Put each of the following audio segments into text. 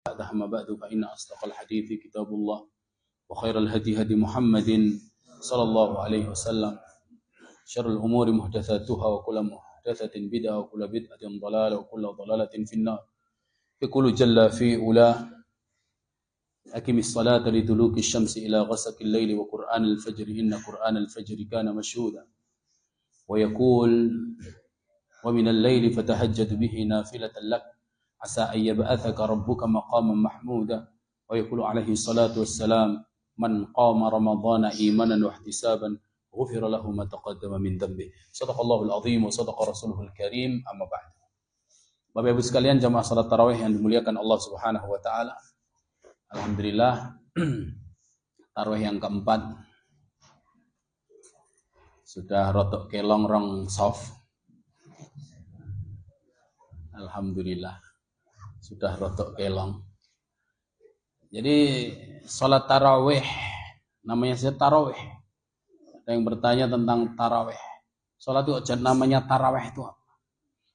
أما بعد فإن أصدق الحديث كتاب الله وخير الهدي هدي محمد صلى الله عليه وسلم شر الأمور محدثاتها وكل محدثة بدعة وكل بدعة ضلالة وكل ضلالة في النار يقول جل في أولاه أقم الصلاة لدلوك الشمس إلى غسق الليل وقرآن الفجر إن قرآن الفجر كان مشهودا ويقول ومن الليل فتهجد به نافلة لك عسى أن يبعثك ربك مقاما محمودا ويقول عليه الصلاة والسلام من قام رمضان إيمانا واحتسابا غفر له ما تقدم من ذنبه صدق الله العظيم وصدق رسوله الكريم أما بعد. Bapak Ibu sekalian jamaah salat tarawih yang dimuliakan Allah Subhanahu wa taala. Alhamdulillah tarawih yang keempat sudah rotok kelong rong soft. Alhamdulillah sudah rotok kelong. Jadi salat tarawih namanya saja tarawih. Ada yang bertanya tentang tarawih. Salat itu namanya tarawih itu apa?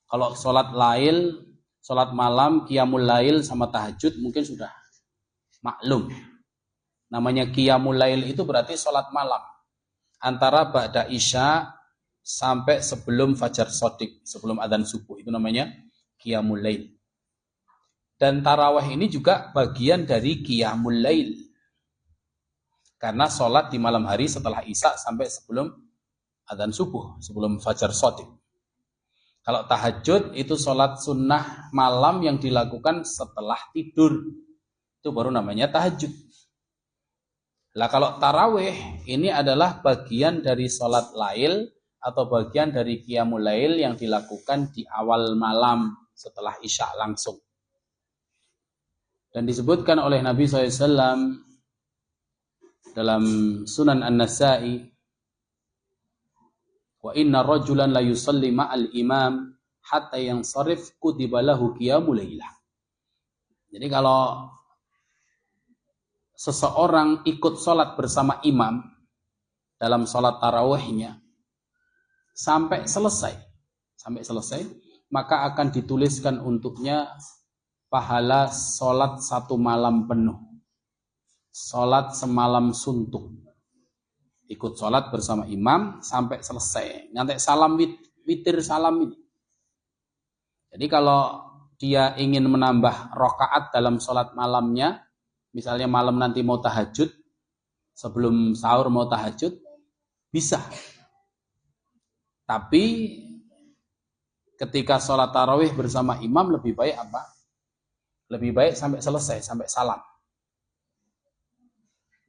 Kalau salat lail, salat malam, qiyamul lail sama tahajud mungkin sudah maklum. Namanya qiyamul lail itu berarti salat malam. Antara ba'da isya sampai sebelum fajar shadiq, sebelum adzan subuh itu namanya qiyamul lail. Dan tarawih ini juga bagian dari qiyamul lail. Karena salat di malam hari setelah isya sampai sebelum adzan subuh, sebelum fajar shadiq. Kalau tahajud itu salat sunnah malam yang dilakukan setelah tidur. Itu baru namanya tahajud. Lah kalau tarawih ini adalah bagian dari salat lail atau bagian dari qiyamul lail yang dilakukan di awal malam setelah isya langsung. Dan disebutkan oleh Nabi SAW dalam Sunan An-Nasa'i, wa inna rajulan la yusalli ma'al imam hatta yansarif kutiba lahu qiyamul lailah. Jadi kalau seseorang ikut sholat bersama imam dalam sholat tarawihnya sampai selesai, maka akan dituliskan untuknya pahala sholat satu malam penuh, sholat semalam suntuk. Ikut sholat bersama imam sampai selesai, ngantek salam witir salam ini. Jadi kalau dia ingin menambah rakaat dalam sholat malamnya, misalnya malam nanti mau tahajud, sebelum sahur mau tahajud, bisa. Tapi ketika sholat tarawih bersama imam lebih baik apa? Lebih baik sampai selesai, sampai salam.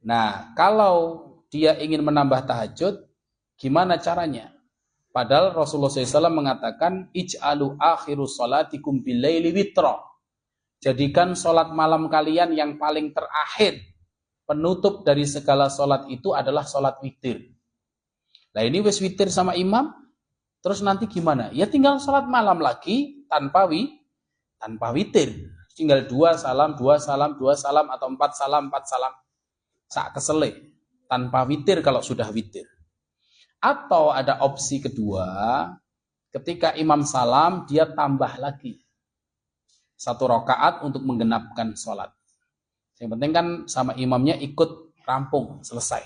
Nah, kalau dia ingin menambah tahajud, gimana caranya? Padahal Rasulullah SAW mengatakan, ij'alu akhiru sholatikum bilaili witra. Jadikan sholat malam kalian yang paling terakhir. Penutup dari segala sholat itu adalah sholat witir. Nah ini wis witir sama imam, terus nanti gimana? Ya tinggal sholat malam lagi tanpa witir. Tinggal 2 salam, 2 salam, 2 salam, atau 4 salam, 4 salam. Sak kesele. Tanpa witir kalau sudah witir. Atau ada opsi kedua, ketika imam salam, dia tambah lagi 1 rakaat untuk menggenapkan sholat. Yang penting kan sama imamnya ikut rampung, selesai.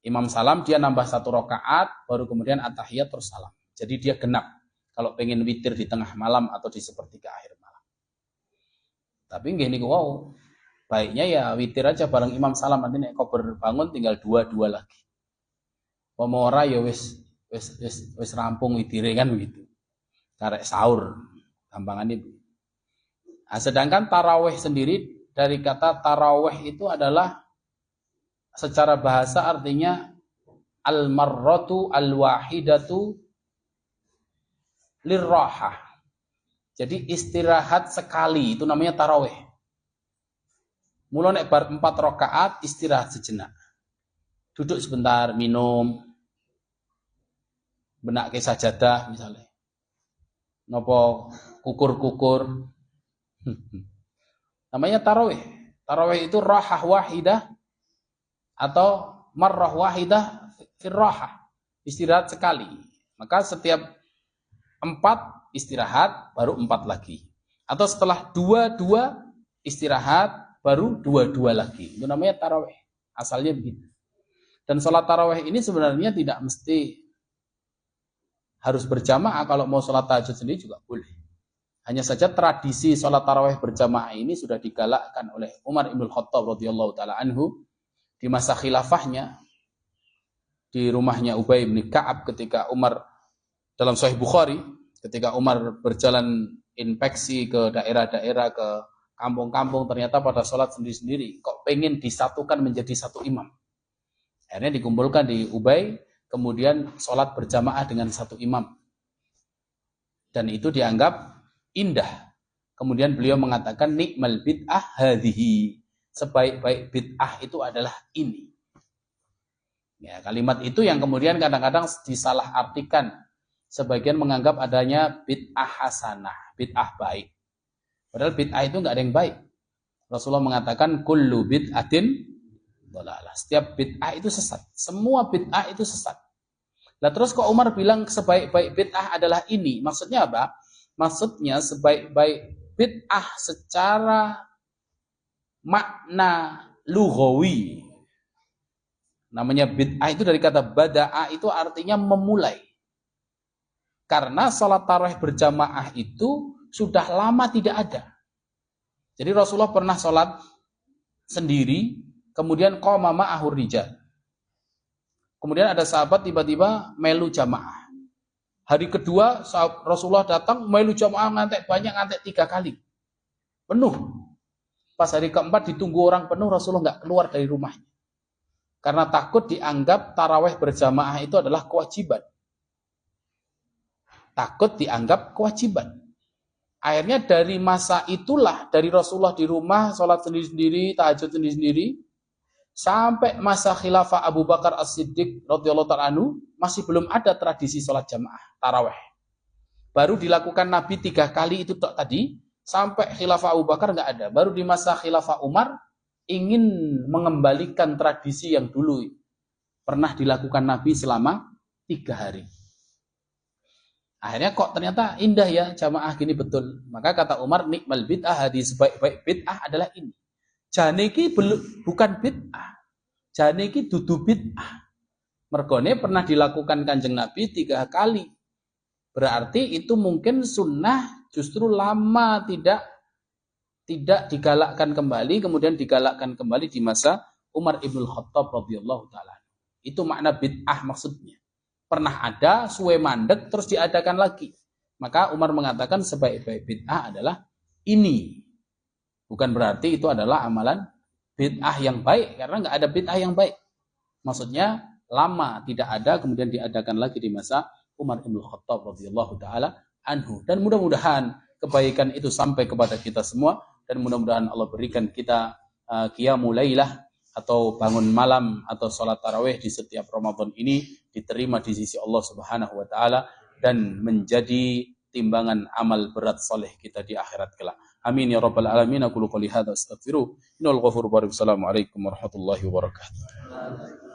Imam salam, dia nambah 1 rakaat, baru kemudian at-tahiyat terus salam. Jadi dia genap. Kalau pengen witir di tengah malam atau di sepertiga akhir malam. Tapi gini, wow. Baiknya ya witir aja bareng imam salam, nanti nek kober bangun tinggal 2 lagi. Pemora ya wis rampung witire kan begitu. Karek sahur gampangan itu. Nah, sedangkan tarawih sendiri dari kata tarawih itu adalah secara bahasa artinya al-marratu al-wahidatu lirrahah. Jadi istirahat sekali itu namanya tarawih. Mula nek bar 4 rakaat istirahat sejenak. Duduk sebentar, minum. Benak ke sajadah misalnya. Nopo kukur-kukur. Namanya tarawih. Tarawih itu rahah wahidah atau marrah wahidah firrahah. Istirahat sekali. Maka setiap 4 istirahat baru 4 lagi. Atau setelah 2 istirahat, baru 2 lagi. Itu namanya tarawih. Asalnya begitu. Dan sholat tarawih ini sebenarnya tidak mesti harus berjamaah. Kalau mau sholat tahajud sendiri juga boleh. Hanya saja tradisi sholat tarawih berjamaah ini sudah digalakkan oleh Umar ibn Khattab radhiyallahu taala anhu di masa khilafahnya, di rumahnya Ubay bin Ka'ab ketika Umar, dalam Sahih Bukhari, ketika Umar berjalan inspeksi ke daerah-daerah, ke kampung-kampung, ternyata pada sholat sendiri-sendiri. Kok pengen disatukan menjadi satu imam. Akhirnya dikumpulkan di Ubay, kemudian sholat berjamaah dengan satu imam. Dan itu dianggap indah. Kemudian beliau mengatakan, nikmal bid'ah hadhihi. Sebaik-baik bid'ah itu adalah ini. Ya, kalimat itu yang kemudian kadang-kadang disalah artikan. Sebagian menganggap adanya bid'ah hasanah, bid'ah baik. Padahal bid'ah itu enggak ada yang baik. Rasulullah mengatakan kullu bid'atin dhalalah. Setiap bid'ah itu sesat. Semua bid'ah itu sesat. Lah terus kok Umar bilang sebaik-baik bid'ah adalah ini? Maksudnya apa? Maksudnya sebaik-baik bid'ah secara makna lughawi. Namanya bid'ah itu dari kata bada'a, itu artinya memulai. Karena sholat tarawih berjamaah itu sudah lama tidak ada. Jadi Rasulullah pernah sholat sendiri, kemudian qama ma'ahur rijal. Kemudian ada sahabat tiba-tiba melu jamaah. Hari kedua Rasulullah datang melu jamaah, ngantek banyak, ngantek 3 kali. Penuh. Pas hari keempat ditunggu orang penuh, Rasulullah nggak keluar dari rumahnya. Karena takut dianggap tarawih berjamaah itu adalah kewajiban. Takut dianggap kewajiban. Akhirnya dari masa itulah, dari Rasulullah di rumah, sholat sendiri-sendiri, tahajud sendiri-sendiri, sampai masa khilafah Abu Bakar As-Siddiq radhiyallahu ta'ala anhu, masih belum ada tradisi sholat jamaah, tarawih. Baru dilakukan Nabi 3 kali itu tadi, sampai khilafah Abu Bakar nggak ada. Baru di masa khilafah Umar, ingin mengembalikan tradisi yang dulu pernah dilakukan Nabi selama 3 hari. Akhirnya kok ternyata indah ya jamaah gini betul. Maka kata Umar, nikmal bid'ah hadis, sebaik-baik bid'ah adalah ini. Janiki bukan bid'ah. Janiki dudu bid'ah. Mergone pernah dilakukan Kanjeng Nabi 3 kali. Berarti itu mungkin sunnah, justru lama tidak digalakkan kembali, kemudian digalakkan kembali di masa Umar ibn Khattab radhiyallahu taala. Itu makna bid'ah maksudnya. Pernah ada, suwe mandek, terus diadakan lagi. Maka Umar mengatakan sebaik-baik bid'ah adalah ini. Bukan berarti itu adalah amalan bid'ah yang baik, karena nggak ada bid'ah yang baik. Maksudnya lama tidak ada, kemudian diadakan lagi di masa Umar ibn Khattab radhiyallahu taala anhu. Dan mudah-mudahan kebaikan itu sampai kepada kita semua, dan mudah-mudahan Allah berikan kita qiyamul lailah atau bangun malam atau sholat tarawih di setiap Ramadan ini diterima di sisi Allah Subhanahu wa taala dan menjadi timbangan amal berat soleh kita di akhirat kelak. Amin ya rabbal alamin. Aku qouli hadza astaghfiru. Innal ghafurur rahim. Assalamualaikum warahmatullahi wabarakatuh.